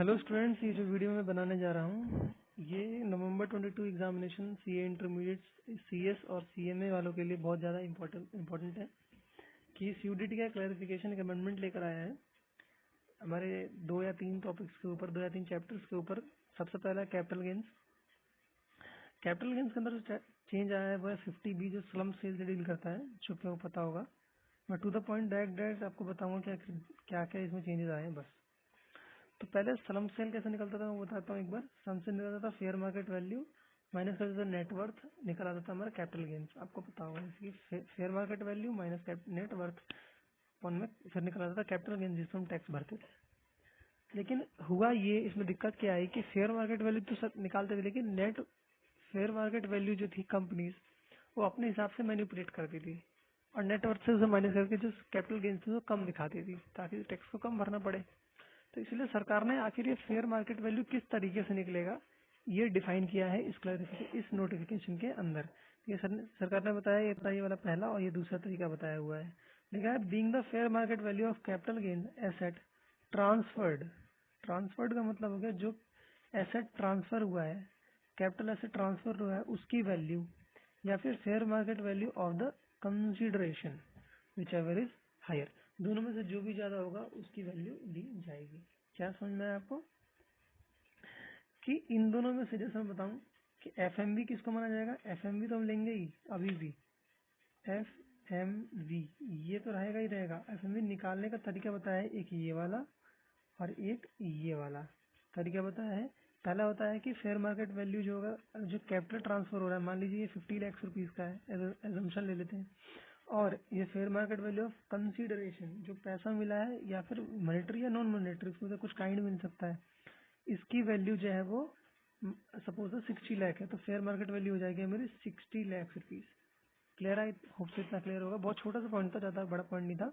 Hello students, ये जो video मैं बनाने जा रहा हूँ ये नवंबर 22 एग्जामिनेशन सीए इंटरमीडिएट सीएस और सीएमए वालों के लिए बहुत ज़्यादा इम्पोर्टेंट है कि यूडीटी का क्लैरिफिकेशन एक अमेंडमेंट लेकर आया है हमारे 2 या 3 टॉपिक्स के ऊपर, 2 या 3 चैप्टर्स के ऊपर। सबसे पहला कैपिटल गेंस के अंदर जो चेंज आया है वो है 50B, जो स्लम सेल से डील करता है, जो कि आपको पता होगा। मैं टू द पॉइंट डायरेक्ट आपको बताऊंगा क्या क्या इसमें चेंजेस आए हैं बस। तो पहले स्लम सेल कैसे निकलता था मैं बताता हूँ एक बार। स्लम सेल निकलता था फेयर मार्केट वैल्यू माइनस करता था नेटवर्थ, निकल आता था हमारा कैपिटल गेन्स। आपको पता होगा इसकी fair market value minus net अपन में फिर निकल आता था कैपिटल गेन्स, जिसमें हम टैक्स भरते थे। लेकिन हुआ ये, इसमें दिक्कत क्या आई कि फेयर मार्केट वैल्यू तो सब निकालते थे, लेकिन नेट फेयर मार्केट वैल्यू जो थी कंपनीज वो अपने हिसाब से मैनिपुलेट करती थी और नेटवर्थ से उसे माइनस करके जो कैपिटल गेन्स थी वो कम दिखाती थी ताकि टैक्स को कम भरना पड़े। तो इसलिए सरकार ने आखिर ये फेयर मार्केट वैल्यू किस तरीके से निकलेगा ये डिफाइन किया है इस नोटिफिकेशन के अंदर। ये सरकार ने बताया ये वाला पहला और ये दूसरा तरीका बताया हुआ है। लिखा है being the fair market value of capital gain asset transferred का मतलब हो गया जो एसेट ट्रांसफर हुआ है, कैपिटल एसेट ट्रांसफर हुआ है उसकी वैल्यू, या फिर fair market value of the consideration whichever is higher. दोनों में से जो भी ज्यादा होगा उसकी वैल्यू दी जाएगी। क्या समझ में आया आपको कि इन दोनों में से, जैसे मैं बताऊं कि एफएमवी किसको माना जाएगा? एफएमवी तो हम लेंगे ही अभी भी, एफएमवी ये तो रहेगा ही रहेगा। एफएमवी निकालने का तरीका बताया है, एक ये वाला और एक ये वाला तरीका बताया है। पहला होता है कि फेयर मार्केट वैल्यू जो होगा, जो कैपिटल ट्रांसफर हो रहा है, मान लीजिए ये 50 लाख रुपीज का है, एजम्पशन ले लेते हैं, और ये fair market value of consideration जो पैसा मिला है या फिर मॉनेटरी या नॉन मॉनेटरी, उसमें से कुछ काइंड मिल सकता है, इसकी वैल्यू जो है वो सपोज 60 लाख है, तो फेयर मार्केट वैल्यू हो जाएगी मेरी 60 लाख रुपीज। क्लियर है? होप से इतना क्लियर होगा। बहुत छोटा सा पॉइंट था, ज्यादा बड़ा पॉइंट नहीं था।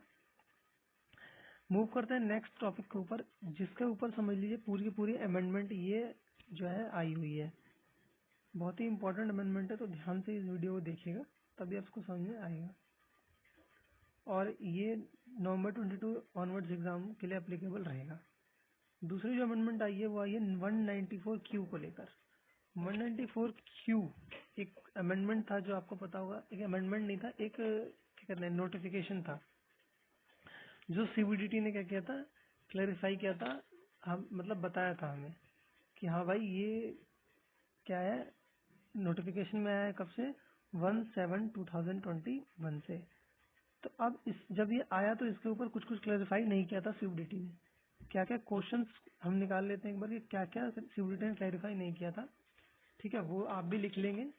मूव करते हैं नेक्स्ट टॉपिक के ऊपर, जिसके ऊपर समझ लीजिए पूरी की पूरी अमेंडमेंट ये जो है आई हुई है। बहुत ही इंपॉर्टेंट अमेंडमेंट है, तो ध्यान से इस वीडियो को देखिएगा तभी आपको समझ में आएगा। और ये नवंबर 22 ऑनवर्ड्स एग्जाम के लिए एप्लीकेबल रहेगा। दूसरी जो अमेंडमेंट आई है वो आई है 194Q को लेकर। 194Q एक अमेंडमेंट था, जो आपको पता होगा, एक अमेंडमेंट नहीं था, एक क्या कहते हैं नोटिफिकेशन था, जो सीबीडीटी ने क्या किया था, क्लैरिफाई किया था, हम मतलब बताया था हमें कि हाँ भाई ये क्या है, नोटिफिकेशन में आया है कब से, 1/7/2021 से। तो अब जब ये आया तो इसके ऊपर कुछ क्लैरिफाई नहीं किया था सीबीडीटी ने। क्या क्या क्वेश्चंस हम निकाल लेते हैं एक बार, कि क्या क्या सीबीडीटी ने क्लैरिफाई नहीं किया था। ठीक है, वो आप भी लिख लेंगे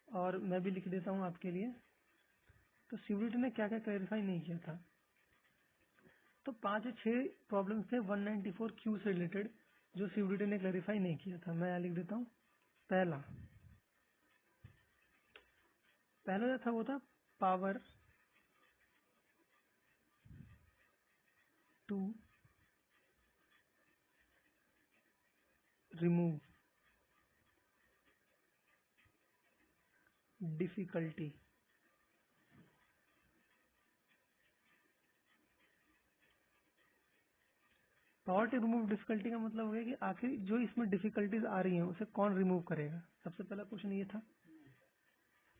और मैं भी लिख देता हूँ आपके लिए। तो सीबीडीटी ने क्या क्या क्लैरिफाई नहीं किया था, तो 5 या 6 प्रॉब्लम थे 194Q से रिलेटेड जो सीबीडीटी ने क्लैरिफाई नहीं किया था। मैं यहाँ लिख देता हूँ। पहला जो था वो था power to remove difficulty. Power to remove difficulty का मतलब हो गया कि आखिर जो इसमें डिफिकल्टीज आ रही हैं उसे कौन रिमूव करेगा। सबसे पहला क्वेश्चन ये था।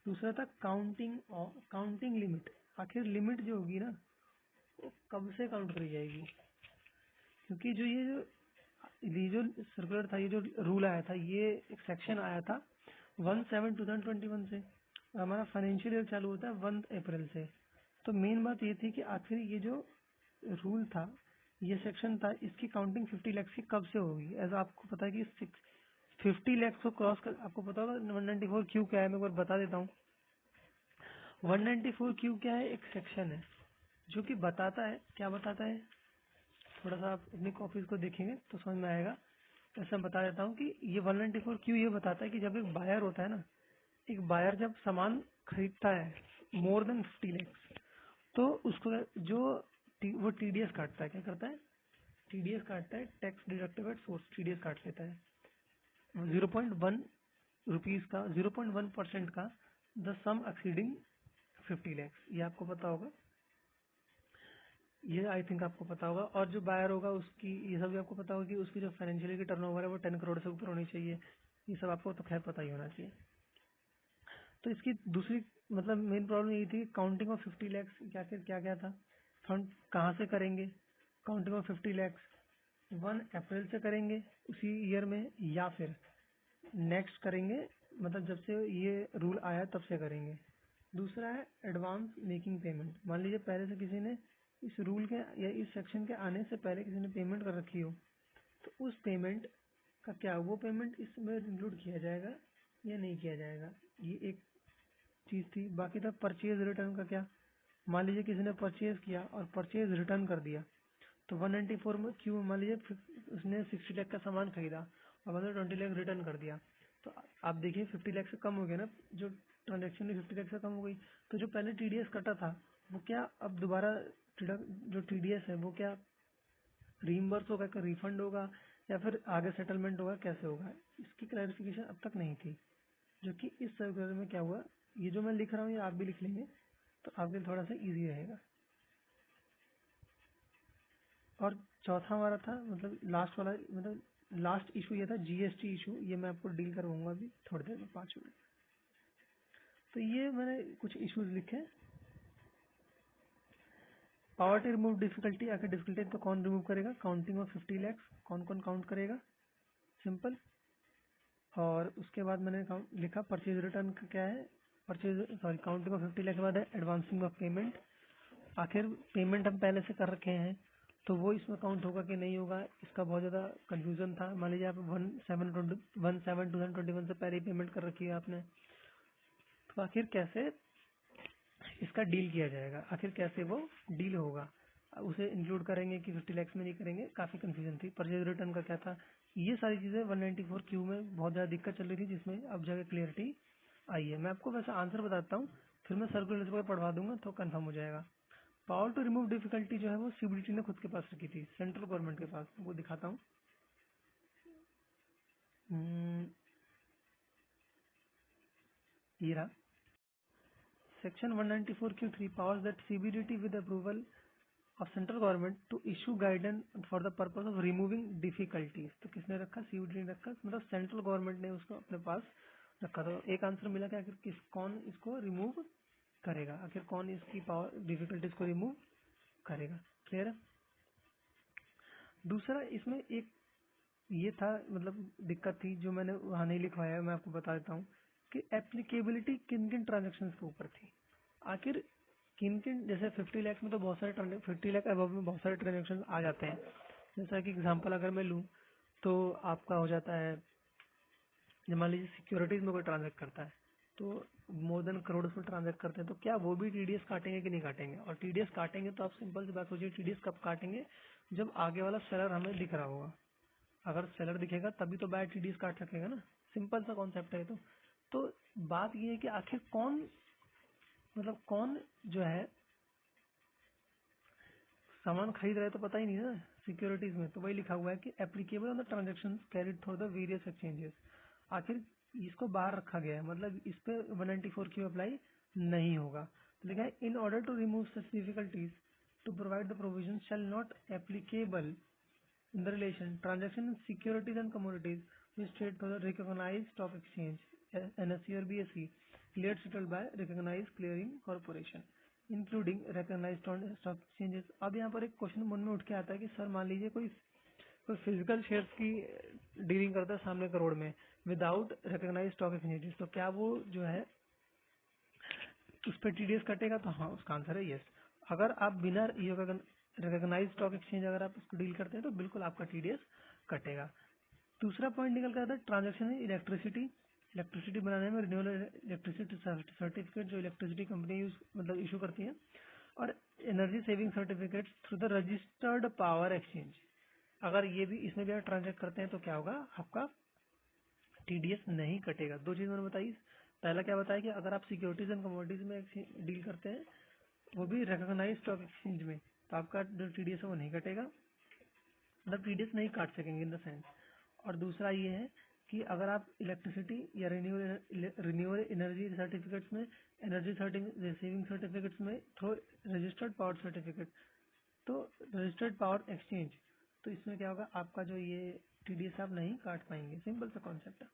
दूसरा था काउंटिंग लिमिट। आखिर लिमिट जो होगी ना वो कब से काउंट करी जाएगी, क्योंकि ये जो सर्कुलर था, ये जो रूल आया था, ये एक सेक्शन आया था 1/7/2021 से। हमारा फाइनेंशियल ईयर चालू होता है 1 अप्रैल से। तो मेन बात ये थी कि आखिर ये जो रूल था, ये सेक्शन था, इसकी काउंटिंग 50 लाख की कब से होगी। ऐसा आपको पता है कि 50 लाख को क्रॉस कर, आपको पता होगा 194Q क्या है, मैं एक बार बता देता हूँ। 194Q क्या है, एक सेक्शन है जो कि बताता है, क्या बताता है, थोड़ा सा आप अपनी कॉपीज को देखेंगे तो समझ में आएगा। ऐसा बता देता हूँ कि ये 194Q ये बताता है कि जब एक बायर होता है ना, एक बायर जब सामान खरीदता है मोर देन 50 लाख, तो उसको जो वो टीडीएस काटता है, क्या करता है, टीडीएस काटता है, टैक्स डिडक्टेड सोर्स टीडीएस काट लेता है 0.1 रुपीज का, 0.1% का, द सम एक्सीडिंग 50 लाख, ये आपको पता होगा। ये आई थिंक आपको पता होगा। और जो बायर होगा उसकी, ये सब भी आपको पता होगा कि उसकी जो फाइनेंशियल की टर्नओवर है वो 10 करोड़ से ऊपर होनी चाहिए। ये सब आपको तो खैर पता ही होना चाहिए। तो इसकी दूसरी मतलब मेन प्रॉब्लम यही थी, काउंटिंग ऑफ 50 लैक्स क्या क्या क्या था, फंड कहाँ से करेंगे। काउंटिंग ऑफ 50 लैक्स 1 अप्रैल से करेंगे उसी ईयर में, या फिर नेक्स्ट करेंगे मतलब जब से ये रूल आया तब से करेंगे। दूसरा है एडवांस मेकिंग पेमेंट। मान लीजिए पहले से किसी ने इस रूल के या इस सेक्शन के आने से पहले किसी ने पेमेंट कर रखी हो, तो उस पेमेंट का क्या, वो पेमेंट इसमें इंक्लूड किया जाएगा या नहीं किया जाएगा, ये एक चीज थी। बाकी था परचेज रिटर्न का क्या, मान लीजिए किसी ने परचेज किया और परचेज रिटर्न कर दिया, तो 194 में क्यों, मान लीजिए उसने 60 लाख का सामान खरीदा और मतलब 20 लाख रिटर्न कर दिया, तो आप देखिए 50 लाख से कम हो गया ना, जो ट्रांजेक्शन में 50 लाख से कम हो गई। तो जो पहले टीडीएस कटा था वो क्या अब दोबारा जो टीडीएस है वो क्या रीइंबर्स होगा, क्या रिफंड होगा, या फिर आगे सेटलमेंट होगा, कैसे होगा, इसकी क्लैरिफिकेशन अब तक नहीं थी। जो कि इस सर्कुलर में क्या हुआ, ये जो मैं लिख रहा हूँ ये आप भी लिख लेंगे तो आपके लिए थोड़ा सा इजी रहेगा। और चौथा हमारा था मतलब लास्ट वाला, मतलब लास्ट इशू ये था जीएसटी इशू, ये मैं आपको डील करवाऊंगा अभी थोड़ी देर में 5 मिनट। तो ये मैंने कुछ इश्यूज लिखे। पावर टू रिमूव डिफिकल्टी, आखिर डिफिकल्टी तो कौन रिमूव करेगा, काउंटिंग ऑफ 50 लैक्स कौन कौन काउंट करेगा, सिंपल। और उसके बाद मैंने लिखा परचेज रिटर्न का क्या है, purchase sorry counting of 50 lakh के बाद है एडवांसिंग ऑफ पेमेंट। आखिर पेमेंट हम पहले से कर रखे हैं तो वो इसमें काउंट होगा कि नहीं होगा, इसका बहुत ज़्यादा कंफ्यूजन था। मान लीजिए आप 17/2021 से पहले ही पेमेंट कर रखी है आपने, तो आखिर कैसे इसका डील किया जाएगा, आखिर कैसे वो डील होगा, उसे इंक्लूड करेंगे कि 50 लैक्स में नहीं करेंगे, काफ़ी कंफ्यूजन थी। परचेज रिटर्न का क्या था, ये सारी चीज़ें 194 क्यू में बहुत ज़्यादा दिक्कत चल रही थी, जिसमें अब जगह क्लियरिटी आई है। मैं आपको वैसे आंसर बताता हूँ, फिर मैं सर्कुलर को पढ़वा दूंगा तो कंफर्म हो जाएगा। पावर टू रिमूव डिफिकल्टी जो है वो सीबीडीटी ने खुद के पास रखी थी, सेंट्रल गवर्नमेंट के पास, वो दिखाता हूँ। ये रहा section 194(q)(3) powers that CBDT with approval of central government to issue guidance for the purpose of removing difficulties। तो किसने रखा, सीबीडीटी ने रखा, मतलब सेंट्रल गवर्नमेंट ने उसको अपने पास रखा। तो एक आंसर मिला कि आखिर कौन इसको रिमूव करेगा, आखिर कौन इसकी पावर डिफिकल्टीज को रिमूव करेगा, क्लियर है। दूसरा इसमें एक ये था मतलब दिक्कत थी जो मैंने वहाँ नहीं लिखवाया है, मैं आपको बता देता हूँ कि एप्लीकेबिलिटी किन किन ट्रांजेक्शन के ऊपर थी। आखिर किन किन, जैसे 50 लाख में तो बहुत सारे 50 लाख अबव में बहुत सारे ट्रांजेक्शन आ जाते हैं। जैसा कि एग्जांपल अगर मैं लूँ तो आपका हो जाता है, जब मान लीजिए सिक्योरिटीज में कोई ट्रांजेक्ट करता है तो मोर देन करोड़ उसमें ट्रांजेक्ट करते हैं, तो क्या वो भी टीडीएस काटेंगे कि नहीं काटेंगे। और टीडीएस काटेंगे तो आप सिंपल सी बात सोचिए, टीडीएस कब काटेंगे, जब आगे वाला सेलर हमें दिख रहा होगा। अगर सेलर दिखेगा तभी तो बाय टीडीएस काट सकेगा ना, सिंपल सा कॉन्सेप्ट है। तो बात ये है कि आखिर कौन, मतलब कौन जो है सामान खरीद रहा है तो पता ही नहीं ना सिक्योरिटीज में, तो वही लिखा हुआ है कि applicable on the transaction carried through the various exchanges. आखिर इसको बाहर रखा गया है, मतलब इस पे 194 क्यू अप्लाई नहीं होगा। तो लिखा है in order to remove such difficulties to provide the provision shall not applicable in the relation transaction in securities and commodities which trade for the recognized stock exchange NSE or BSE cleared settled by recognized clearing corporation including recognized stock exchanges। अब यहाँ पर एक question मन में उठ के आता है कि सर मान लीजिए कोई फिजिकल शेयर्स की डीलिंग करता है सामने करोड़ में विदाउट रिकॉग्नाइज्ड स्टॉक एक्सचेंजेस, तो क्या वो जो है उस पर टीडीएस कटेगा, तो हाँ उसका आंसर है यस। अगर आप बिना रिकॉग्नाइज स्टॉक एक्सचेंज अगर आप उसको डील करते हैं तो बिल्कुल आपका टीडीएस कटेगा। दूसरा पॉइंट निकल कर आता है ट्रांजेक्शन इन इलेक्ट्रिसिटी। इलेक्ट्रिसिटी बनाने में रिन्यूएबल इलेक्ट्रिसिटी सर्टिफिकेट जो इलेक्ट्रिसिटी कंपनी यूज मतलब इशू करती है, और energy saving certificate through the registered power exchange. अगर ये भी इसमें भी आप ट्रांजेक्ट करते हैं तो क्या होगा, आपका टीडीएस नहीं कटेगा। दो चीज मैंने बताई, पहला क्या बताया कि अगर आप सिक्योरिटीज एंड कमोडिटीज में डील करते हैं वो भी रिकॉग्नाइज स्टॉक एक्सचेंज में, तो आपका जो टीडीएस है वो नहीं कटेगा, मतलब टीडीएस नहीं काट सकेंगे इन द सेंस। और दूसरा ये है कि अगर आप इलेक्ट्रिसिटी या रिन्यूएबल एनर्जी सर्टिफिकेट्स में एनर्जी सेविंग सर्टिफिकेट्स में थ्रू रजिस्टर्ड पावर सर्टिफिकेट, तो रजिस्टर्ड पावर एक्सचेंज, तो इसमें क्या होगा, आपका जो ये टीडीएस आप नहीं काट पाएंगे, सिंपल सा कॉन्सेप्ट है।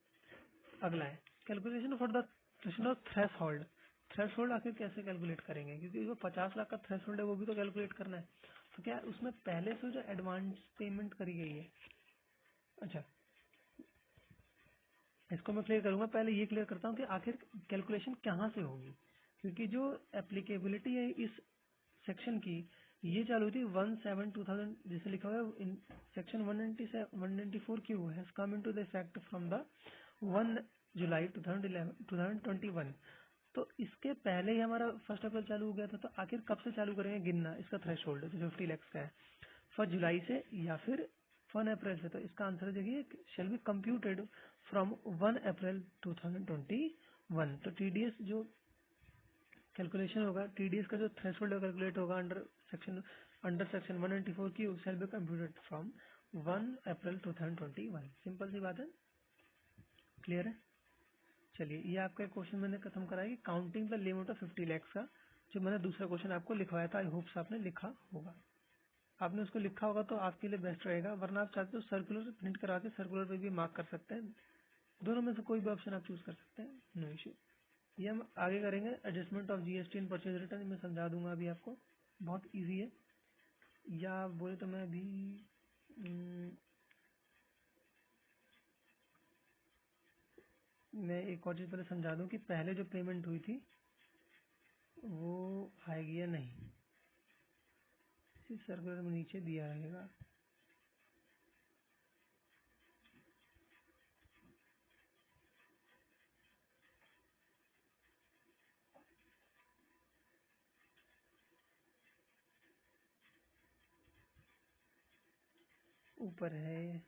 अगला है calculation for the threshold. Threshold आखिर कैसे कैलकुलेट करेंगे, क्योंकि जो 50 लाख का थ्रेश होल्ड है वो भी तो कैलकुलेट करना है। तो क्या उसमें पहले से जो एडवांस पेमेंट करी गई है, अच्छा इसको मैं क्लियर करूंगा, पहले ये क्लियर करता हूँ कि आखिर कैलकुलेशन कहाँ से होगी। क्योंकि जो एप्लीकेबिलिटी है इस सेक्शन की, ये चालू थी 1/7/2000, जैसे लिखा हुआ है in section 194 Q has come into the effect from the 1 जुलाई 2021। तो इसके पहले ही हमारा 1 अप्रैल चालू हो गया था, तो आखिर कब से चालू करेंगे गिनना, इसका थ्रेश होल्ड जो 50 लाख का है, 1 जुलाई से या फिर 1 अप्रैल से। तो इसका आंसर देखिए, shall be computed from 1 April 2021। तो टीडीएस जो कैलकुलेशन होगा, टीडीएस का जो थ्रेशोल्ड कैलकुलेट होगा अंडर सेक्शन 194 की, shall be computed from 1 April 2021। Simple सी बात है, क्लियर है। चलिए, ये आपका क्वेश्चन मैंने खत्म कराया कि counting the limit of 50 lakh का, जो मैंने दूसरा क्वेश्चन आपको लिखवाया था, आई होप्स आपने लिखा होगा। आपने उसको लिखा होगा तो आपके लिए बेस्ट रहेगा, वरना आप चाहते हो सर्कुलर प्रिंट करा के सर्कुलर पे भी मार्क कर सकते हैं। दोनों में से कोई भी ऑप्शन आप चूज कर सकते हैं, नो इशू। ये हम आगे करेंगे, adjustment of GST in purchase return, मैं समझा दूंगा अभी आपको, बहुत इजी है। या आप बोले तो मैं अभी मैं एक और चीज पहले समझा दूं कि पहले जो पेमेंट हुई थी वो आएगी या नहीं, इसी सर्कुलर में नीचे दिया रहेगा। ऊपर है,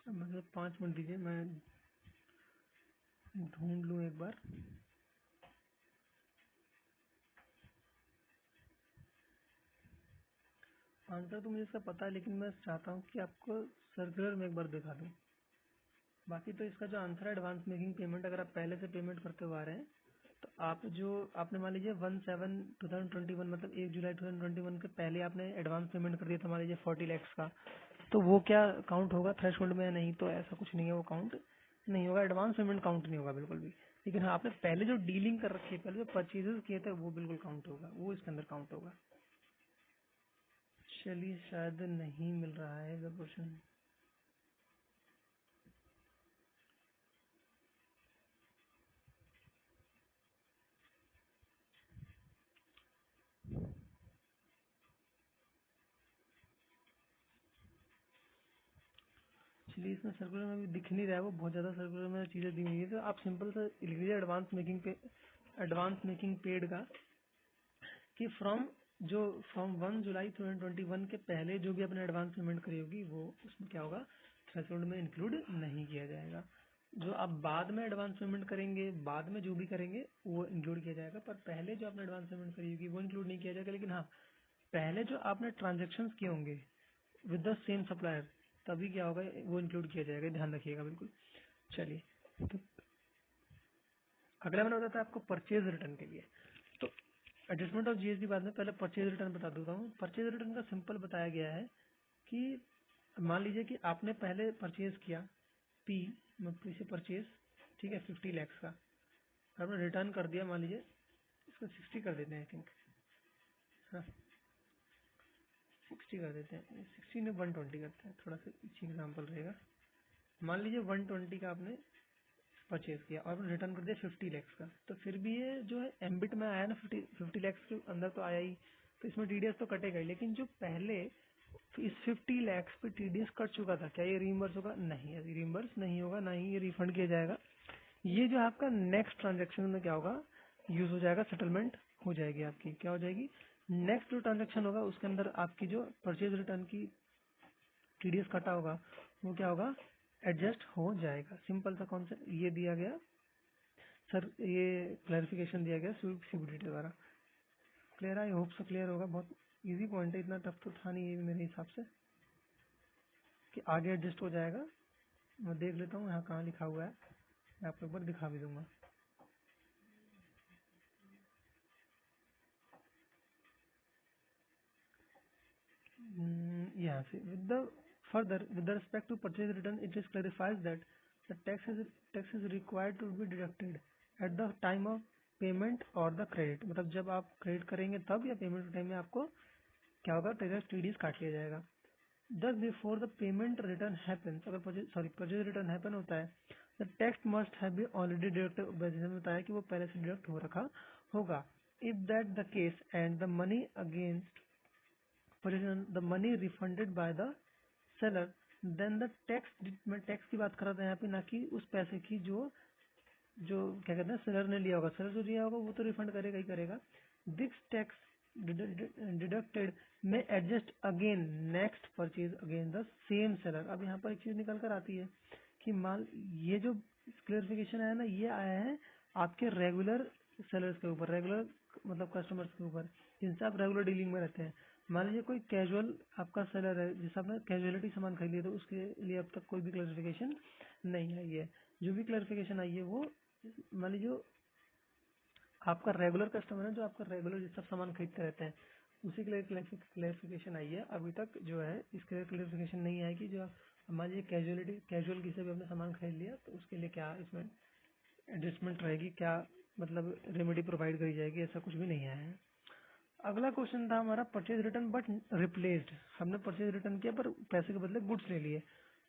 मतलब 5 मिनट दीजिए, मैं ढूंढ लूं एक बार। आंसर तो मुझे इसका पता है, लेकिन मैं चाहता हूँ कि आपको सर्कुलर में एक बार दिखा दूं। बाकी तो इसका जो आंसर है, एडवांस मेकिंग पेमेंट, अगर आप पहले से पेमेंट करते हुए आ रहे हैं, तो आप जो आपने मान लीजिए 1/7/2021 मतलब 1 जुलाई 2021 के पहले आपने एडवांस पेमेंट कर दिया था, मान लीजिए 40 लाख का, तो वो क्या काउंट होगा थ्रेश होल्ड में या नहीं, तो ऐसा कुछ नहीं है, वो काउंट नहीं होगा, एडवांस पेमेंट काउंट नहीं होगा बिल्कुल भी। लेकिन हाँ, आपने पहले जो डीलिंग कर रखी है, पहले जो परचेजेस किए थे, वो बिल्कुल काउंट होगा, वो इसके अंदर काउंट होगा। चलिए, शायद नहीं मिल रहा है क्वेश्चन। चलिए, इसमें सर्कुलर में भी दिख नहीं रहा है, वो बहुत ज्यादा सर्कुलर में चीजें दी हुई है, तो आप सिंपल से लिख लीजिए एडवांस मेकिंग पेड का, कि फ्रॉम 1 जुलाई 2021 के पहले जो भी अपने एडवांस पेमेंट करी होगी, वो उसमें क्या होगा, थ्रेशोल्ड में इंक्लूड नहीं किया जाएगा। जो आप बाद में एडवांस पेमेंट करेंगे, बाद में जो भी करेंगे वो इंक्लूड किया जाएगा, पर पहले जो आपने एडवांस पेमेंट करी होगी वो इंक्लूड नहीं किया जाएगा। लेकिन हाँ, पहले जो आपने ट्रांजेक्शन किए होंगे विद द सेम सप्लायर, तभी क्या होगा, वो इंक्लूड किया जाएगा, ध्यान रखिएगा बिल्कुल। चलिए, तो अगला मैंने बताया था आपको परचेज रिटर्न के लिए, तो एडजस्टमेंट ऑफ जीएसटी बाद में, पहले परचेज रिटर्न बता देता हूँ। परचेज रिटर्न का सिंपल बताया गया है कि मान लीजिए कि आपने पहले परचेज किया पी मतलब से परचेज, ठीक है, 50 लाख का, आपने रिटर्न कर दिया, मान लीजिए इसको 60 कर देते हैं, आई थिंक, हाँ 60 कर देते हैं, 60 में 120 करते हैं, थोड़ा सा अच्छी एग्जाम्पल रहेगा। मान लीजिए 120 का आपने परचेज किया और रिटर्न कर दिया 50 लैक्स का, तो फिर भी ये जो है एम्बिट में आया ना, 50 लैक्स के अंदर तो आया ही, तो इसमें टीडीएस तो कटेगा ही। लेकिन जो पहले इस 50 लैक्स पे टीडीएस कट चुका था, क्या ये रीइंबर्स होगा? नहीं, ये रीइंबर्स नहीं होगा, ना ही ये रिफंड किया जाएगा। ये जो आपका नेक्स्ट ट्रांजेक्शन में क्या होगा, यूज हो जाएगा, सेटलमेंट हो जाएगी आपकी, क्या हो जाएगी, नेक्स्ट जो ट्रांजेक्शन होगा उसके अंदर आपकी जो परचेज रिटर्न की टीडीएस कटा होगा, वो क्या होगा, एडजस्ट हो जाएगा। सिंपल सा कॉन्सेप्ट ये दिया गया सर, ये क्लैरिफिकेशन दिया गया सीबीडी द्वारा। Clear, I hope so clear होगा। बहुत इजी पॉइंट है, इतना टफ तो था नहीं ये भी मेरे हिसाब से, कि आगे एडजस्ट हो जाएगा मैं देख लेता हूँ यहाँ कहाँ लिखा हुआ है, मैं आपको एक बार दिखा भी दूंगा। यहाँ से with the respect to purchase return, it is clarifies that the tax is required to be deducted at the time of payment or the credit। मतलब जब आप क्रेडिट करेंगे तब या पेमेंट के टाइम में आपको क्या होगा, TDS काट लिया जाएगा। Thus before the payment return happens, अगर परचेज रिटर्न हैपन होता है, the tax must have been already deducted, जैसे मैंने बताया कि वो पहले से डिडक्ट हो रखा होगा। If that the case and the money against the money refunded by the seller, then the tax, मैं टैक्स की बात कर रहा था यहाँ पे, ना कि उस पैसे की जो जो क्या कहते हैं सेलर ने लिया होगा। सेलर जो लिया होगा वो तो रिफंड करेगा ही करेगा। दिस टैक्स डिडक्टेड में adjust again next purchase again the same seller. अब यहाँ पर एक चीज निकल कर आती है कि माल ये जो क्लेरिफिकेशन आया ना, ये आया है आपके रेगुलर सेलर्स के ऊपर, रेगुलर मतलब कस्टमर्स के ऊपर जिनसे आप रेगुलर डीलिंग में रहते हैं। मान लीजिए कोई कैजुअल आपका सेलर है जिससे आपने कैजुअलिटी सामान खरीद लिया, तो उसके लिए अब तक कोई भी क्लैरिफिकेशन नहीं आई है। जो भी क्लैरिफिकेशन आई है वो मान लीजिए आपका रेगुलर कस्टमर है, जो आपका रेगुलर जिससे सामान खरीदते रहते हैं, उसी के लिए क्लैरिफिकेशन आई है। अभी तक जो है इसके लिए क्लैरिफिकेशन नहीं आई कि जो मान लीजिए कैजुअल किसी भी आपने सामान खरीद लिया तो उसके लिए क्या इसमें एडजस्टमेंट रहेगी, क्या मतलब रेमेडी प्रोवाइड करी जाएगी, ऐसा कुछ भी नहीं आया है। अगला क्वेश्चन था हमारा परचेज रिटर्न बट रिप्लेस्ड। हमने परचेज रिटर्न किया पर पैसे के बदले गुड्स ले लिए।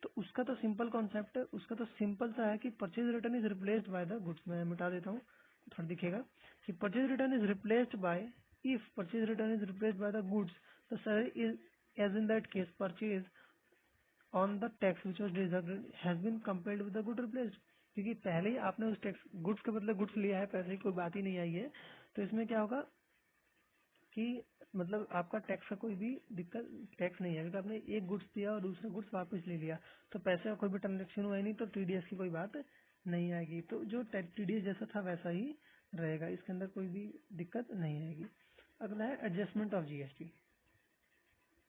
तो उसका तो सिंपल कॉन्सेप्ट है, उसका तो सिंपल सा है कि purchase return is replaced by the goods. मैं मिटा देता हूँ, थोड़ा दिखेगा कि purchase return is replaced by, if purchase return is replaced by the goods the seller is as in that case purchase on the tax which was deducted has been compared with the good replaced. क्योंकि पहले ही आपने उस tax goods के बदले goods लिया है, पैसे की कोई बात ही नहीं आई है, तो इसमें क्या होगा कि मतलब आपका टैक्स का कोई भी दिक्कत टैक्स नहीं है, क्योंकि आपने एक गुड्स दिया और दूसरा गुड्स वापस ले लिया, तो पैसे का कोई भी ट्रांजेक्शन हुआ ही नहीं, तो टीडीएस की कोई बात नहीं आएगी। तो जो टीडीएस जैसा था वैसा ही रहेगा, इसके अंदर कोई भी दिक्कत नहीं आएगी। अगला है एडजस्टमेंट ऑफ जीएसटी।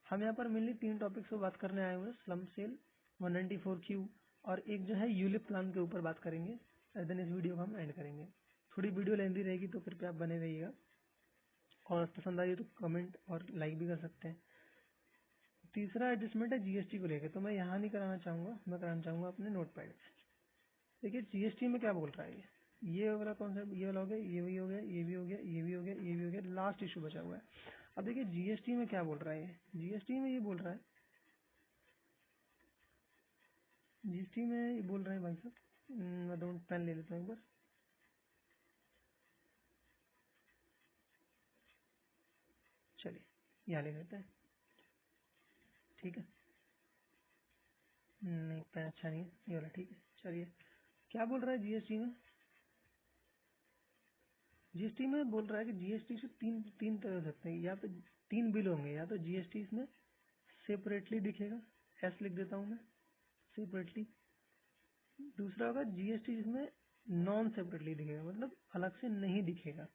हम यहाँ पर मेनली 3 टॉपिक्स पर बात करने आए हुए हैं, स्लम सेल, 194Q और एक जो है यूलिप प्लान के ऊपर बात करेंगे। देन इस वीडियो को हम एंड करेंगे। थोड़ी वीडियो लेंदी रहेगी तो कृपया आप बने रहिएगा, और पसंद आई तो कमेंट और लाइक भी कर सकते हैं। तीसरा एडजस्टमेंट है जीएसटी को लेकर, तो मैं यहाँ नहीं कराना चाहूँगा, मैं कराना चाहूँगा अपने नोट पैड पे। देखिए जीएसटी में क्या बोल रहा है, ये वाला कॉन्सेप्ट, ये वाला हो गया, ये भी हो गया, ये भी हो गया, ये भी हो गया, ये भी हो गया, लास्ट इशू बचा हुआ है। अब देखिए जीएसटी में क्या बोल रहा है, जीएसटी में ये बोल रहा है, जीएसटी में ये बोल रहे हैं भाई साहब, मैं दो पेन ले लेता हूँ एक बार। चलिए यहाँ ले लेते हैं, ठीक है। नहीं पेन अच्छा नहीं है, ये वाला ठीक है। चलिए क्या बोल रहा है जीएसटी में, जीएसटी में बोल रहा है कि जीएसटी से तीन तीन तरह हो सकते हैं, या तो 3 बिल होंगे, या तो जीएसटी इसमें सेपरेटली दिखेगा, एस लिख देता हूँ मैं, सेपरेटली। दूसरा होगा जीएसटी जिसमें नॉन सेपरेटली दिखेगा, मतलब अलग से नहीं दिखेगा।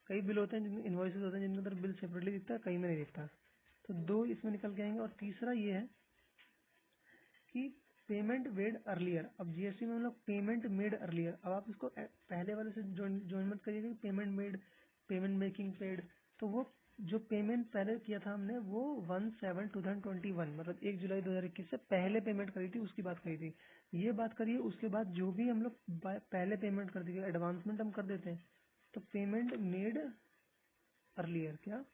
कई बिल होते हैं जिनमें इनवॉइसेस होते हैं जिनके अंदर बिल सेपरेटली दिखता है, कई में नहीं दिखता, तो 2 इसमें निकल के आएंगे। और तीसरा ये है कि पेमेंट मेड अर्लियर। अब जीएसटी में हम लोग पेमेंट मेड अर्लियर, अब आप इसको पहले वाले से ज्वाइन मत करिएगा, payment made, payment making paid. तो वो जो पेमेंट पहले किया था हमने वो 1/7/2021 मतलब 1 जुलाई 2021 से पहले पेमेंट करी थी, उसकी बात करी थी। ये बात करिए उसके बाद जो भी हम लोग पहले पेमेंट कर देंगे, एडवांसमेंट हम कर देते हैं, तो पेमेंट मेड अर्लियर, क्या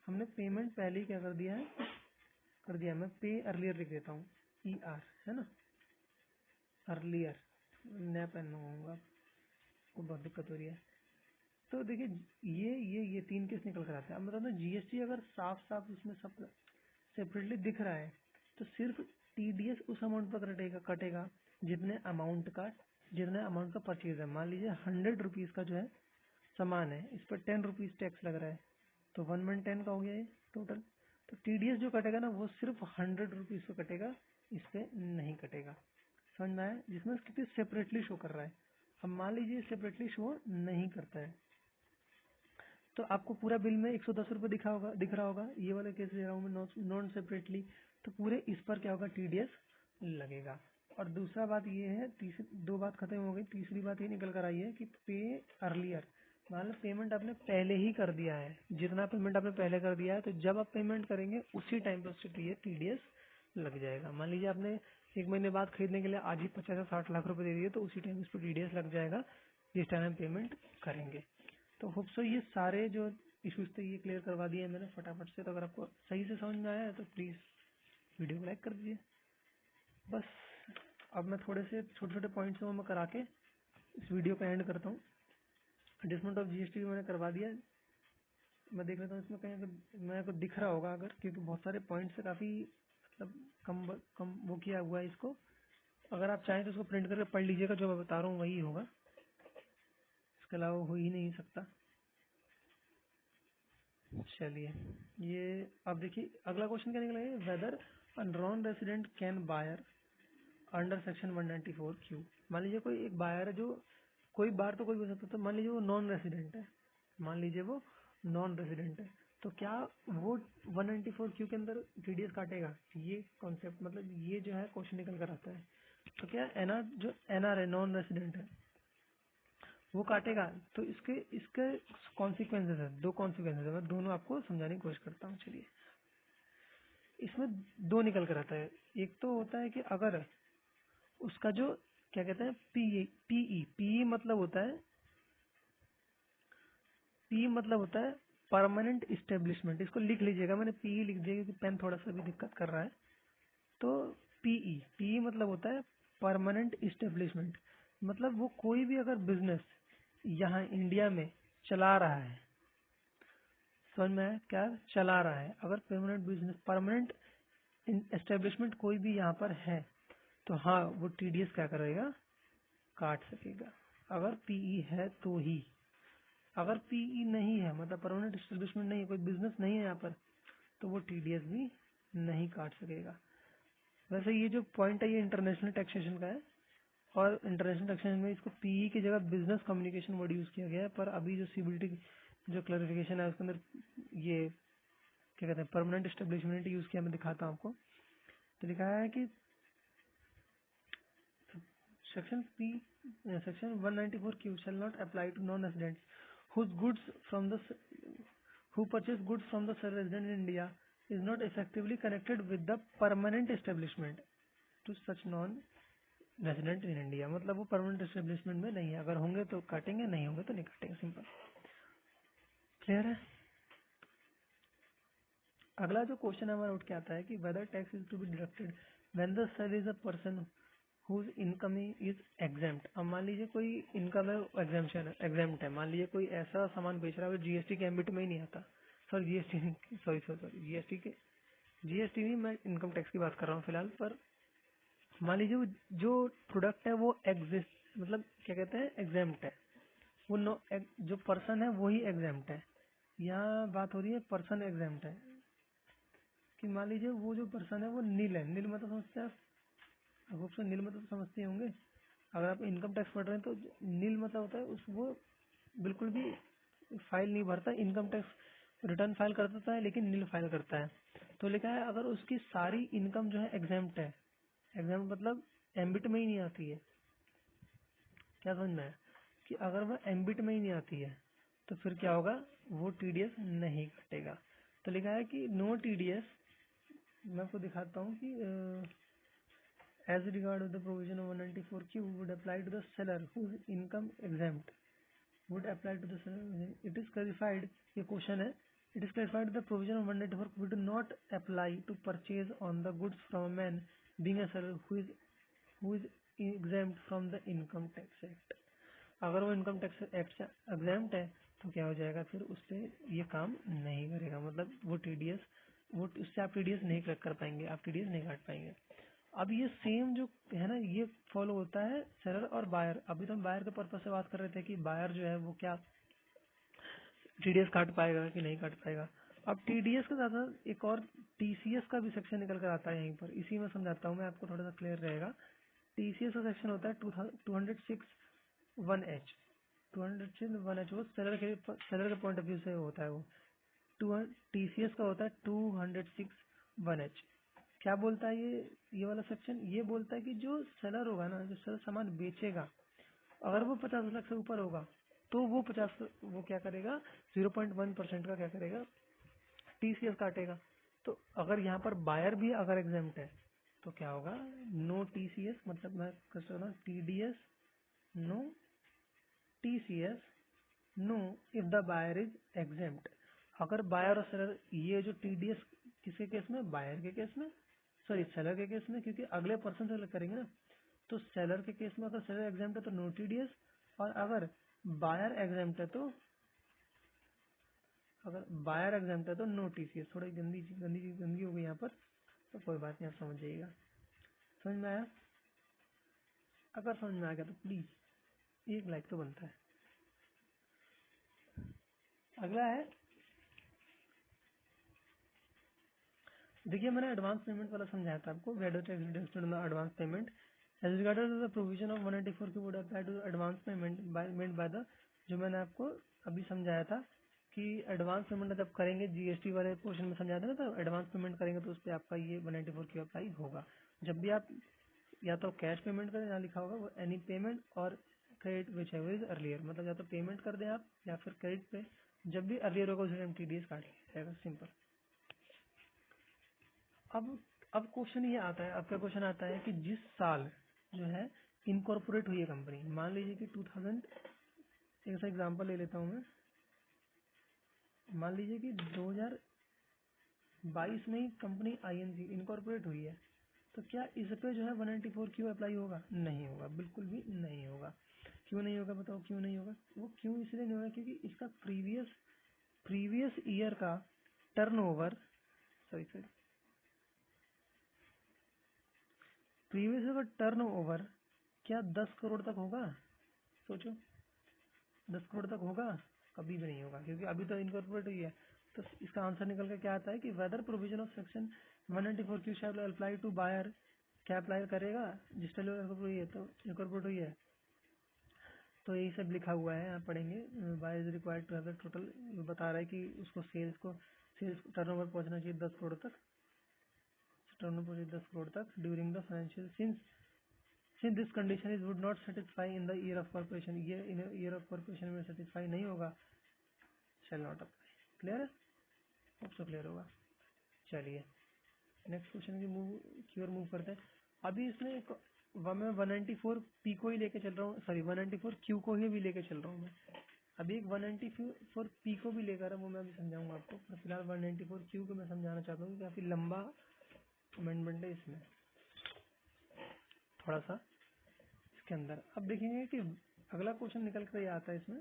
हमने पेमेंट पहले ही क्या कर दिया है, कर दिया। मैं पे अर्लियर लिख देता हूँ, ER है ना, अर्लियर। नया पेन मंगाऊंगा, को बहुत दिक्कत हो रही है। तो देखिए ये 3 केस निकल कर आते हैं। अब मतलब ना जीएसटी अगर साफ साफ इसमें सब सेपरेटली दिख रहा है, तो सिर्फ टीडीएस उस अमाउंट पर कटेगा जितने अमाउंट का परचेज है। मान लीजिए 100 रुपीज का जो है सामान है, इस पर 10 रुपीज टैक्स लग रहा है, तो 1/10 का हो गया ये टोटल। तो टीडीएस जो कटेगा ना वो सिर्फ 100 रुपीज पे कटेगा, इस पे नहीं कटेगा। समझ में आया, जिसमें कितनी सेपरेटली शो कर रहा है। अब मान लीजिए सेपरेटली शो नहीं करता है, तो आपको पूरा बिल में 110 रुपये दिख रहा होगा, ये वाला केस ले रहा हूँ मैं नॉन सेपरेटली, तो पूरे इस पर क्या होगा, टीडीएस लगेगा। और दूसरा बात ये है, तीसरी दो बात खत्म हो गई, तीसरी बात ये निकल कर आई है कि पे अर्लियर, मतलब पेमेंट आपने पहले ही कर दिया है, जितना पेमेंट आपने पहले कर दिया है तो जब आप पेमेंट करेंगे उसी टाइम पर उससे टीडीएस लग जाएगा। मान लीजिए आपने 1 महीने बाद खरीदने के लिए आज ही 50 से 60 लाख रुपए दे दिए तो उसी टाइम उस पर टीडीएस लग जाएगा जिस टाइम हम पेमेंट करेंगे। तो होप सो ये सारे जो इश्यूज थे ये क्लियर करवा दिए मैंने फटाफट से। तो अगर आपको सही से समझ में आया है तो प्लीज़ वीडियो को लाइक कर दीजिए। बस अब मैं थोड़े से छोटे छोटे पॉइंट्स में मैं करा के इस वीडियो को एंड करता हूँ। एडजस्टमेंट ऑफ जीएसटी भी मैंने करवा दिया। मैं देख लेता हूँ इसमें कहीं मेरे को दिख रहा होगा अगर, क्योंकि बहुत सारे पॉइंट्स से काफ़ी मतलब कम कम वो किया हुआ है इसको। अगर आप चाहें तो इसको प्रिंट करके पढ़ लीजिएगा, जो मैं बता रहा हूँ वही होगा, इसके अलावा हो ही नहीं सकता। चलिए ये अब देखिए अगला क्वेश्चन क्या निकला है, whether a non resident can buyer under section 194Q। मान लीजिए कोई एक बायर है, जो कोई बार तो कोई भी हो सकता है, तो मान लीजिए वो नॉन रेसिडेंट है, मान लीजिए वो नॉन रेसिडेंट है, तो क्या वो 194Q के अंदर टीडीएस काटेगा? ये कॉन्सेप्ट मतलब ये जो है क्वेश्चन निकल कर आता है। तो क्या एनआर जो एनआर है नॉन रेसिडेंट है वो काटेगा? तो इसके इसके कॉन्सिक्वेंसेस है, दो कॉन्सिक्वेंसेस है, मैं दोनों आपको समझाने की कोशिश करता हूँ। चलिए इसमें दो निकल कर आता है। एक तो होता है कि अगर उसका जो क्या कहते हैं पीई मतलब होता है, पी मतलब होता है परमानेंट इस्टेब्लिशमेंट। इसको लिख लीजिएगा, मैंने पीई लिख दिया क्योंकि पेन थोड़ा सा भी दिक्कत कर रहा है। तो पीई मतलब होता है परमानेंट इस्टेब्लिशमेंट, मतलब वो कोई भी अगर बिजनेस यहाँ इंडिया में चला रहा है, समझ में आया क्या चला रहा है? अगर परमानेंट बिजनेस परमानेंट एस्टेब्लिशमेंट कोई भी यहाँ पर है तो हाँ वो टीडीएस क्या करेगा, काट सकेगा, अगर पीई है तो ही। अगर पीई नहीं है मतलब परमानेंट एस्टेब्लिशमेंट नहीं है, कोई बिजनेस नहीं है यहाँ पर, तो वो टीडीएस भी नहीं काट सकेगा। वैसे ये जो पॉइंट है ये इंटरनेशनल टैक्सेशन का है, और इंटरनेशनल टैक्सेशन में इसको पीई की जगह बिजनेस कम्युनिकेशन वर्ड यूज किया गया है। पर अभी जो सीबीडीटी जो क्लैरिफिकेशन है उसके अंदर ये क्या कहते हैं परमानेंट एस्टेब्लिशमेंट यूज किया, मैं दिखाता हूँ आपको। तो लिखा है कि section 194Q shall not apply to non-residents whose goods from the who purchase goods from the resident in India is not effectively connected with the permanent establishment to such non-resident in India। मतलब वो permanent establishment में नहीं है, अगर होंगे तो काटेंगे, नहीं होंगे तो नहीं काटेंगे, सिंपल। क्लियर है? अगला जो क्वेश्चन हमारा उठ के आता है कि whether tax is to be deducted when the seller is a person whose income is exempt. अब मान लीजिए कोई इनकम है एग्जेम्प्ट है, मान लीजिए कोई ऐसा सामान बेच रहा है जो जीएसटी के एम्बिट में ही नहीं आता। सॉरी जीएसटी सॉरी जीएसटी नहीं, मैं इनकम टैक्स की बात कर रहा हूँ फिलहाल। पर मान लीजिए जो प्रोडक्ट है वो एग्जिस्ट मतलब क्या कहते हैं एग्जेम्प्ट है, वो जो पर्सन है वही एग्जेम्प्ट है। यहाँ बात हो रही है पर्सन एग्जेम्प्ट है, कि मान लीजिए वो जो पर्सन है वो नील है। नील मतलब समझते हैं आप? होप सो नील मतलब समझते होंगे। अगर आप इनकम टैक्स पढ़ रहे हैं तो नील मतलब होता है उस वो बिल्कुल भी फाइल नहीं भरता, इनकम टैक्स रिटर्न फाइल करता है लेकिन नील फाइल करता है। तो लिखा है अगर उसकी सारी इनकम जो है एग्जेम्प्ट है, एग्जेम्प्ट मतलब एम्बिट में ही नहीं आती है। क्या समझ में है? कि अगर वह एम्बिट में ही नहीं आती है तो फिर क्या होगा, वो टीडीएस नहीं कटेगा। तो लिखा है कि नो टीडीएस, मैं आपको दिखाता हूँ कि as regard of the provision of 194Q would apply to the seller whose income exempt would apply to the seller। it is clarified, ये क्वेश्चन है, it is clarified the provision of 194 would not apply to purchase on the goods from a man being a seller who is exempt from the income tax act। अगर वो income tax act से exempt है तो क्या हो जाएगा, फिर उससे ये काम नहीं करेगा, मतलब वो टीडीएस वो उससे आप टीडीएस नहीं कलेक्ट कर पाएंगे, आप टीडीएस नहीं काट पाएंगे। अब ये सेम जो है ना ये फॉलो होता है सेलर और बायर। अभी तो हम बायर के पर्पज से बात कर रहे थे कि बायर जो है वो क्या टीडीएस काट पाएगा कि नहीं काट पाएगा। अब टीडीएस के साथ साथ एक और टीसीएस का भी सेक्शन निकल कर आता है यहीं पर, इसी में समझाता हूँ मैं आपको, थोड़ा सा क्लियर रहेगा। टीसीएस का सेक्शन होता है 206(1)(h). 206(1)(h) वो सेलर के पॉइंट ऑफ व्यू से होता है वो। टीसीएस का होता है 206(1)(h). क्या बोलता है ये वाला सेक्शन? ये बोलता है कि जो सेलर होगा ना, जो सेलर सामान बेचेगा, अगर वो 50 लाख से ऊपर होगा तो वो 50 वो क्या करेगा, 0.1% का क्या करेगा, टीसीएस काटेगा। तो अगर यहाँ पर बायर भी अगर एग्जेम्प्ट है तो क्या होगा, नो टीसीएस, मतलब मैं कर सकता हूँ TDS, no TCS, no if the buyer is exempt. अगर बायर और सेलर, ये जो टीडीएस किसके केस में, बायर के केस में, सॉरी सेलर के केस में, क्योंकि अगले पर्सन से करेंगे ना। तो सेलर के केस में अगर सेलर एग्जेम्प्ट है तो नो टीडीएस, और अगर बायर एग्जेम्प्ट है तो, अगर बायर एग्जाम्प्ट है तो नो टीसीएस। थोड़ी गंदी हो गई यहाँ पर, तो कोई बात नहीं, आप समझ जाइएगा। समझ में आया? अगर समझ में आ गया तो प्लीज एक लाइक तो बनता है। अगला है, देखिए मैंने एडवांस पेमेंट वाला समझाया था आपको, advance payment as regarded the provision of 194 Q would apply to advance payment made by the, जो मैंने आपको अभी समझाया था कि एडवांस पेमेंट जब करेंगे, जीएसटी वाले पोर्शन में समझाया था ना, तो एडवांस पेमेंट करेंगे तो उस पर आपका ये 194 की अप्लाई होगा। जब भी आप या तो कैश पेमेंट करें, यहाँ लिखा होगा वो एनी पेमेंट और credit which ever is earlier, मतलब या तो पेमेंट कर दें आप या फिर क्रेडिट पे, जब भी अर्लियर होगा उस टाइम टीडीएस काट लिया जाएगा, सिंपल। अब क्वेश्चन ये आता है, आपका क्वेश्चन आता है कि जिस साल जो है इनकॉर्पोरेट हुई है कंपनी, मान लीजिए कि 2000, ऐसा एग्जांपल ले लेता हूँ मैं, मान लीजिए कि 2022 में ही कंपनी आईएनसी इनकॉर्पोरेट हुई है, तो क्या इस पे जो है 194 क्यू अप्लाई होगा? नहीं होगा, बिल्कुल भी नहीं होगा। क्यों नहीं होगा बताओ, क्यों नहीं होगा? वो क्यों इसलिए नहीं होगा, क्योंकि इसका प्रीवियस ईयर का turnover, sorry sorry previous year का टर्नओवर क्या 10 करोड़ तक होगा? सोचो, 10 करोड़ तक होगा? कभी भी नहीं होगा, क्योंकि अभी तो इनकॉर्पोरेट हुई है। तो इसका आंसर निकल कर क्या आता है कि whether provision of section 194 Q shall apply to buyer, क्या अप्लाई करेगा, जिस टाइम हुई है तो इनकॉर्पोरेट हुई है। तो यही सब लिखा हुआ है, आप पढ़ेंगे। Buy is required to have total, बता रहा है कि उसको सेल्स टर्नओवर पहुंचना चाहिए 10 करोड़ तक, टर्नओवर 10 करोड़ तक during the financial, since this condition is would not satisfy in the year of corporation, ये इन ईयर ऑफ कॉर्पोरेशन में सेटिस्फाई नहीं होगा, शैल नॉट अप्लाई। क्लियर है? होप सो क्लियर होगा। चलिए नेक्स्ट क्वेश्चन की ओर मूव करते हैं। अभी इसमें मैं 194 पी को ही लेके चल रहा हूँ, सॉरी 194 क्यू को ही भी लेके चल रहा हूँ मैं। अभी एक 194 पी को भी लेकर वो मैं अभी समझाऊंगा आपको, पर फिलहाल 194 क्यू को मैं समझाना चाहता हूँ, काफी लंबा अमेंडमेंट है इसमें थोड़ा सा इसके अंदर। अब देखेंगे कि अगला क्वेश्चन निकल कर ये आता है इसमें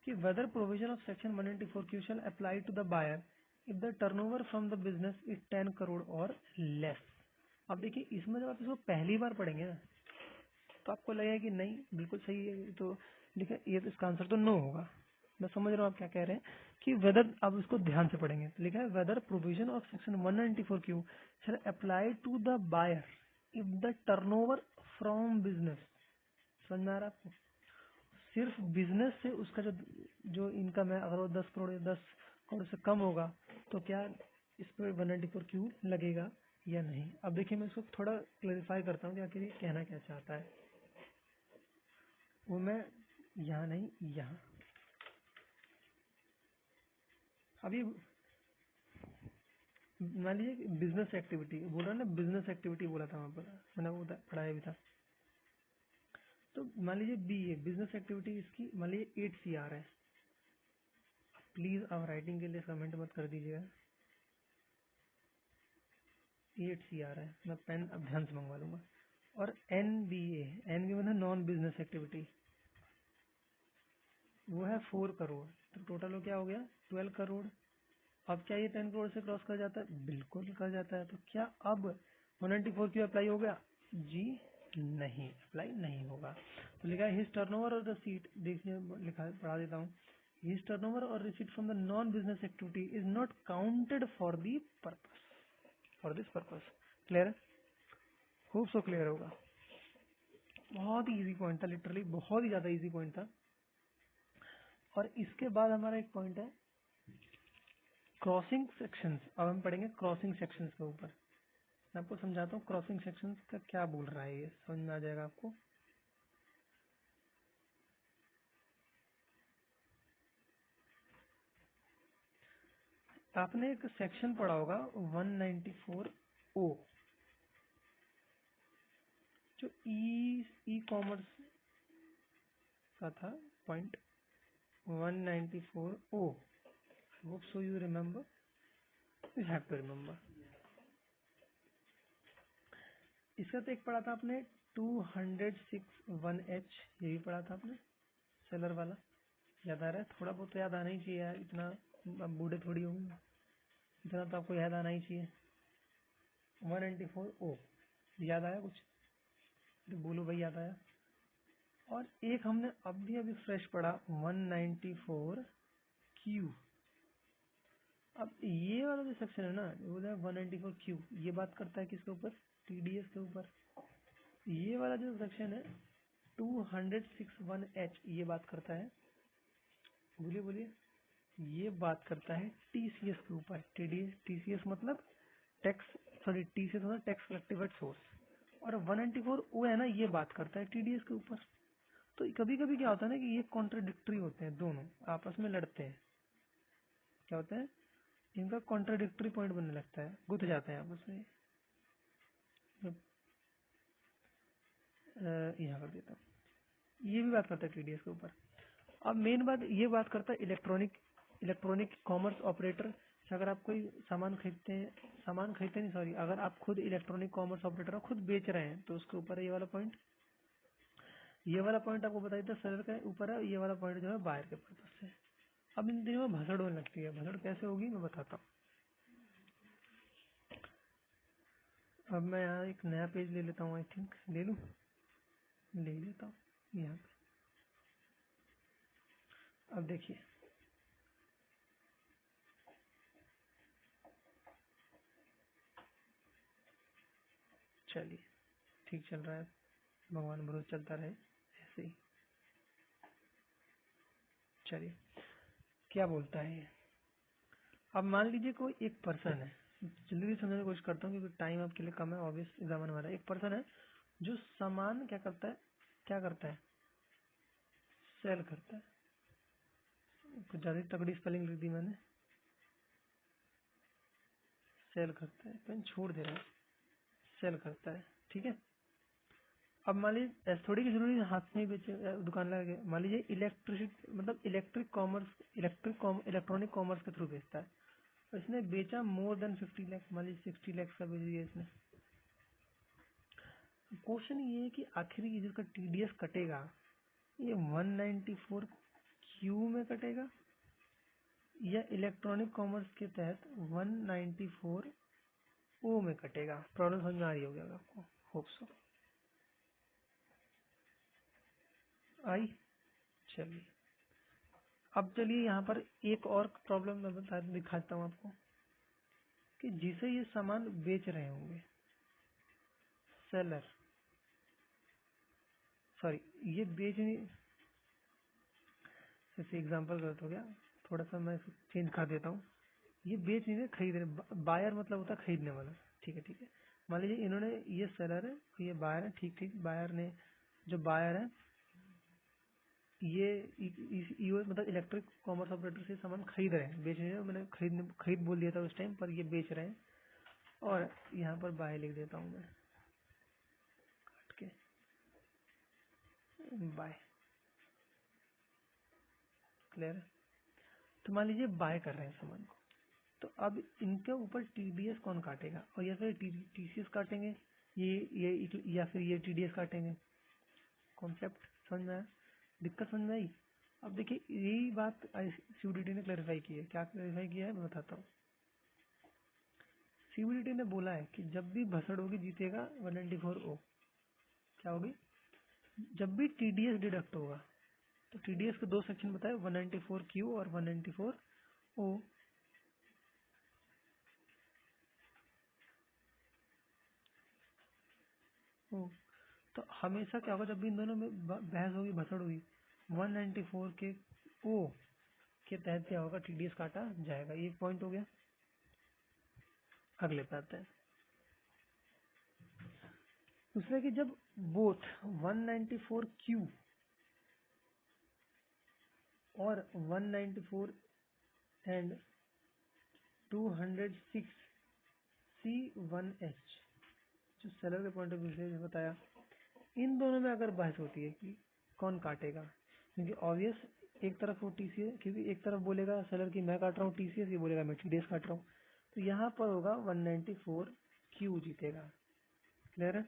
कि whether provision of section 194 Q shall apply to the buyer if the turnover from the business is 10 crore और लेस। अब देखिए इसमें जब आप इसको पहली बार पढ़ेंगे ना तो आपको लगेगा कि नहीं बिल्कुल सही है, तो लिखा ये तो इसका आंसर तो नो होगा। मैं समझ रहा हूँ आप क्या कह रहे हैं कि वेदर, अब इसको ध्यान से पढ़ेंगे, तो लिखा है whether provision of section 194 Q shall apply to the buyer if the turnover from business. समझ में आ रहा है आपको? सिर्फ बिजनेस से उसका जो इनकम है, अगर वो 10 करोड़ से कम होगा तो क्या इस पर 194 क्यू लगेगा या नहीं। अब देखिए मैं इसको थोड़ा क्लैरिफाई करता हूँ कि आखिर ये कहना क्या चाहता है। वो मैं यहाँ नहीं, यहाँ, अभी मान लीजिए बिजनेस एक्टिविटी बोला ना, बिजनेस एक्टिविटी बोला था वहाँ पर, मैंने वो पढ़ाया भी था। तो मान लीजिए बी है बिजनेस एक्टिविटी, इसकी मान लीजिए 8 CR है। प्लीज आप राइटिंग के लिए कमेंट मत कर दीजिएगा, 8 CR है, मैं पेन अब ध्यान से मंगवा लूंगा। और NBA, NBA मतलब नॉन बिजनेस एक्टिविटी, वो है 4 करोड़, तो टोटल वो क्या हो गया 12 करोड़। अब क्या ये 10 करोड़ से क्रॉस कर जाता है? बिल्कुल कर जाता है। तो क्या अब 194 क्यों अप्लाई हो गया? जी नहीं, अप्लाई नहीं होगा। तो लिखा है हिज टर्नओवर और रिसीट, देखिए लिखा है, पढ़ा देता हूँ। हिज टर्नओवर और receipt from the non business activity is not counted for the purpose, for this purpose. Clear है? होप सो क्लियर होगा। बहुत ही इजी पॉइंट था, लिटरली बहुत ही ज्यादा इजी पॉइंट था। और इसके बाद हमारा एक पॉइंट है क्रॉसिंग सेक्शंस, अब हम पढ़ेंगे क्रॉसिंग सेक्शंस के ऊपर। मैं आपको समझाता हूँ क्रॉसिंग सेक्शंस का क्या बोल रहा है, ये समझ में आ जाएगा आपको। आपने एक सेक्शन पढ़ा होगा 194O, जो ई कॉमर्स का था, point 194O। Hope so you remember, you have to remember. इसका तो एक पढ़ा था आपने 206(1)H, ये भी पढ़ा था आपने, सेलर वाला। याद आ रहा है? थोड़ा बहुत तो याद आना ही चाहिए यार, इतना अब बूढ़े थोड़ी होंगे, इतना तो आपको याद आना ही चाहिए। 194O याद आया कुछ? तो बोलो भाई याद आया। और एक हमने अभी फ्रेश पढ़ा 194Q। अब ये वाला जो सेक्शन है ना, वो 194Q, ये बात करता है किसके ऊपर? टीडीएस के ऊपर। ये वाला जो सेक्शन है 206(1)H, ये बात करता है, बोलिए बोलिए, ये बात करता है टीसीएस के ऊपर। टीसीएस मतलब टैक्स, सॉरी टीसीएस मतलब टैक्स कलेक्टिव एट सोर्स। और 194O है ना, ये बात करता है टीडीएस के ऊपर। तो कभी कभी क्या होता है ना कि ये कॉन्ट्राडिक्टरी होते हैं, दोनों आपस में लड़ते हैं। क्या होता है, इनका कॉन्ट्राडिक्टरी पॉइंट बनने लगता है, गुथ जाते हैं आपस में। यहाँ कर देता हूँ, ये भी बात करता है टीडीएस के ऊपर। अब मेन बात ये बात करता है इलेक्ट्रॉनिक कॉमर्स ऑपरेटर। अगर आप कोई सामान खरीदते हैं, नहीं सॉरी, अगर आप खुद इलेक्ट्रॉनिक कॉमर्स ऑपरेटर खुद बेच रहे हैं तो उसके ऊपर है ये वाला पॉइंट। ये वाला पॉइंट आपको बताइए था सेलर के ऊपर है, ये वाला पॉइंट जो है बायर के पर्पस से। अब इन दिनों में भसड़ होने लगती है। भसड़ कैसे होगी मैं बताता हूँ। अब मैं यहाँ एक नया पेज ले लेता हूँ, आई थिंक ले लूँ, ले लेता हूँ यहाँ पे। अब देखिए, चलिए ठीक चल रहा है, भगवान भरोसे चलता रहे ऐसे ही। चलिए क्या बोलता है ये। अब मान लीजिए कोई एक पर्सन है, जल्दी से समझने की कोशिश करता हूँ क्योंकि टाइम आपके लिए कम है, ऑब्वियस एग्जाम वाला। एक पर्सन है जो सामान क्या करता है, सेल करता है। कुछ ज्यादा तगड़ी स्पेलिंग लिख दी मैंने, सेल करता है, पेन छोड़ दे रहा है, सेल करता है, ठीक है। अब मान लीजिए थोड़ी की जरूरी है, हाथ में बेचे दुकान लगा के, मान लीजिए इलेक्ट्रिसिटी मतलब इलेक्ट्रॉनिक कॉमर्स के थ्रू बेचता है। तो इसने बेचा मोर देन 50 लाख, मान लीजिए 60 लाख का बेच दिया इसने। क्वेश्चन ये है कि आखिर ये जिसका टीडीएस कटेगा, ये 194Q में कटेगा या इलेक्ट्रॉनिक कॉमर्स के तहत 194O में कटेगा। प्रॉब्लम समझ में आ रही होगी आपको, होप सो आई। चलिए अब चलिए यहाँ पर एक और प्रॉब्लम मैं दिखाता हूँ आपको कि जिसे ये सामान बेच रहे होंगे सेलर, सॉरी ये बेच नहीं, जैसे एग्जांपल गलत हो गया, थोड़ा सा मैं चेंज कर देता हूँ। ये बेच नहीं रहे, खरीद रहे। बायर मतलब होता है खरीदने वाला, ठीक है ठीक है। मान लीजिए इन्होंने, ये सेलर है, ये बायर है, ठीक ठीक। बायर ने, जो बायर है ये मतलब इलेक्ट्रिक कॉमर्स ऑपरेटर से सामान खरीद रहे हैं, बेच रहे हैं। मैंने खरीद बोल दिया था उस टाइम पर, ये बेच रहे हैं। और यहाँ पर बाय लिख देता हूँ मैं, काट के बाय, क्लियर है। तो मान लीजिए बाय कर रहे हैं सामान को, तो अब इनके ऊपर टीडीएस कौन काटेगा, और या फिर टीसीएस काटेंगे, या फिर ये टीडीएस काटेंगे। कॉन्सेप्ट समझ में आया, दिक्कत समझ में आई। अब देखिए यही बात सीयूडीटी ने क्लैरिफाई की है। क्या क्लैरिफाई किया है मैं बताता हूँ। सीयूडीटी ने बोला है कि जब भी भसड़ होगी जीतेगा 194O। क्या होगी, जब भी टीडीएस डिडक्ट होगा, तो टीडीएस के दो सेक्शन बताए, 194Q और 194O। तो हमेशा क्या होगा, जब भी इन दोनों में बहस होगी, भसड़ होगी, 194 के ओ के तहत क्या होगा, टीडीएस काटा जाएगा। ये पॉइंट हो गया। अगले पे आते हैं। दूसरा कि जब बोथ 194Q और 194 एंड 206C1H जो सेलर के पॉइंट ऑफ व्यू से बताया, इन दोनों में अगर बहस होती है कि कौन काटेगा, क्योंकि ऑब्वियस एक तरफ वो टीसीएस, क्योंकि एक तरफ बोलेगा सेलर की मैं काट रहा हूँ टीसीएस, ये बोलेगा मैं टीडीएस काट रहा हूँ, तो यहाँ पर होगा 194Q जीतेगा। क्लियर है,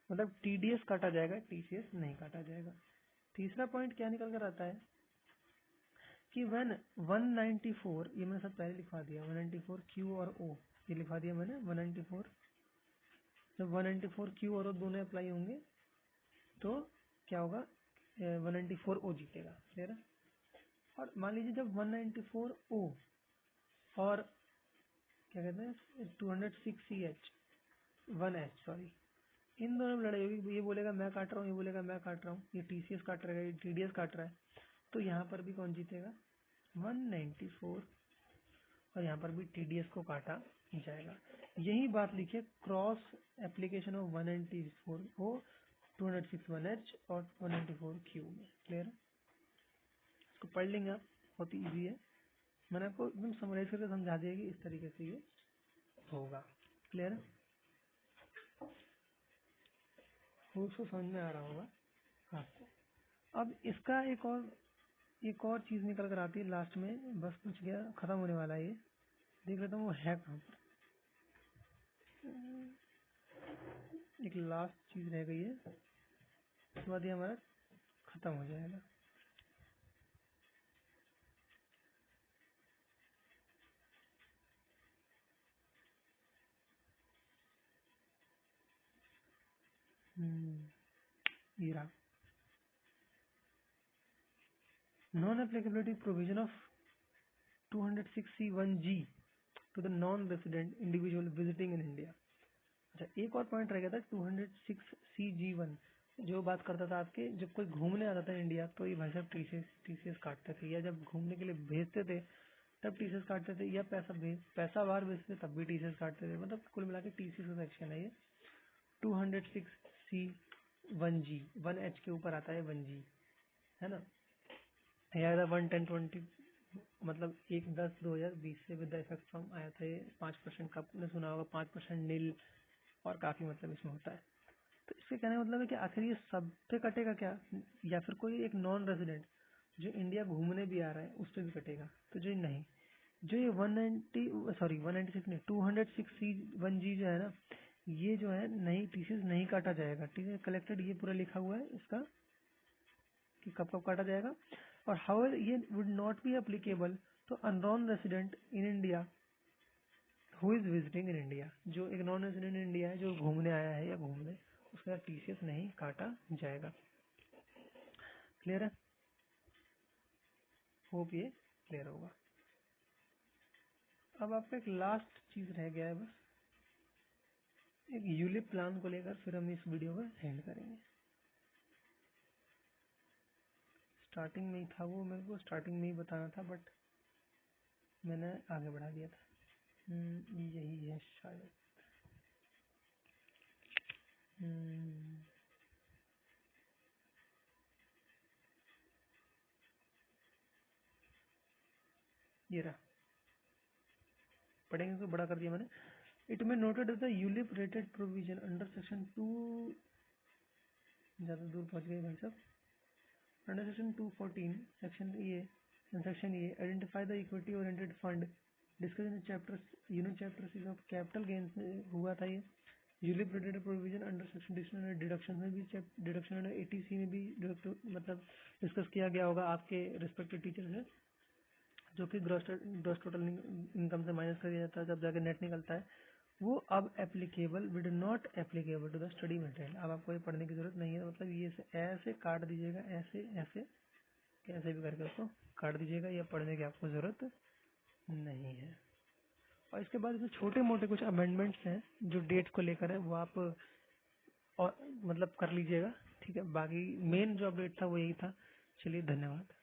मतलब टीडीएस काटा जाएगा, टीसीएस नहीं काटा जाएगा। तीसरा पॉइंट क्या निकल कर आता है कि when 194, ये मैंने सब पहले लिखवा दिया, 194Q और O ये लिखवा दिया मैंने 194, जब 194Q और O दोनों अप्लाई होंगे तो क्या होगा, 194O जीतेगा। क्लियर है। और मान लीजिए जब 194O और क्या कहते हैं 206CH 1H सॉरी, इन दोनों में लड़ाई होगी, ये बोलेगा मैं काट रहा हूँ, ये बोलेगा मैं काट रहा हूँ, ये टीसीएस काट रहा है, ये टीडीएस काट रहा है, तो यहाँ पर भी कौन जीतेगा, 194, और यहाँ पर भी टीडीएस को काटा जाएगा। यही बात लिखिए क्रॉस एप्लीकेशन ऑफ 194O 206 और 194Q में। क्लियर है, इसको पढ़ लेंगे आप, बहुत ही ईजी है, मैंने आपको एकदम समराइज करके समझा दिया कि इस तरीके से ये होगा। क्लियर है, उसको समझ में आ रहा होगा आपको। अब इसका एक और चीज निकल कर आती है लास्ट में, बस कुछ गया खत्म होने वाला है ये, देख लेता हूँ वो है कहाँ पर। एक लास्ट चीज रह गई है, उसके बाद ये हमारा खत्म हो जाएगा। ये रहा, non applicability provision of 206C1G to the non resident individual visiting in India. अच्छा, एक और पॉइंट रह गया था 206CG1, जो बात करता था आपके जब कोई घूमने आता था इंडिया तो ये भाई साहब टीसीएस काटते थे, या जब घूमने के लिए भेजते थे तब टीसीएस काटते थे, या पैसा बाहर भेजते थे तब भी टीसीएस काटते थे। मतलब कुल मिला के टीसीएस का सेक्शन है ये। 206C1G 1H के ऊपर आता है 1G, है ना, या 11020, मतलब 1/10/2020 से विद इफेक्ट फ्रॉम आया था ये। 5% का आपने सुना होगा, 5% नील, और काफी मतलब इसमें होता है। तो इसके कहने का मतलब है कि आखिर ये सब पे कटेगा क्या, या फिर कोई एक नॉन रेजिडेंट जो इंडिया घूमने भी आ रहा है उस पर भी कटेगा, तो जो नहीं, जो ये 196 नहीं 206C1G जो है ना, ये जो है नहीं टीसीएस नहीं काटा जाएगा। ठीक है, कलेक्टेड ये पूरा लिखा हुआ है इसका कि कब कब काटा जाएगा। और हाउएवर ये वुड नॉट बी एप्लीकेबल तो अ non resident in India who is visiting in India, जो एक नॉन रेसिडेंट इन इंडिया है जो घूमने आया है या घूमने, उसका टीसीएस नहीं काटा जाएगा। क्लियर है, होप ये क्लियर होगा। अब आपका एक लास्ट चीज रह गया है बस, एक यूलिप प्लान को लेकर, फिर हम इस वीडियो को एंड करेंगे। स्टार्टिंग में ही था वो, मेरे को स्टार्टिंग में ही बताना था बट मैंने आगे बढ़ा दिया था। यही है शायद। ये रहा, पढ़ेंगे तो बड़ा कर दिया मैंने। इट में noted the ULIP rated provision under section 2, ज्यादा दूर पहुंच गए भाई साहब, under section 214 section A identify the equity oriented fund discussion chapter unit chapter 6 of capital gains में हुआ था ये। ULIP rated provision under section deduction में भी, डिडक्शन अंडर 80C में भी मतलब डिस्कस किया गया होगा आपके रिस्पेक्टिव टीचर से, जो कि ग्रॉस टोटल इनकम से माइनस कर दिया जाता है जब जाके नेट निकलता है, वो अब applicable with not applicable to the study material. अब आपको ये पढ़ने की जरूरत नहीं है, मतलब ये ऐसे काट दीजिएगा, ऐसे ऐसे कैसे भी करके उसको काट दीजिएगा, या पढ़ने की आपको जरूरत नहीं है। और इसके बाद जो छोटे मोटे कुछ अमेंडमेंट्स हैं जो डेट को लेकर है वो आप और मतलब कर लीजिएगा। ठीक है, बाकी मेन जो अपडेट था वो यही था। चलिए, धन्यवाद।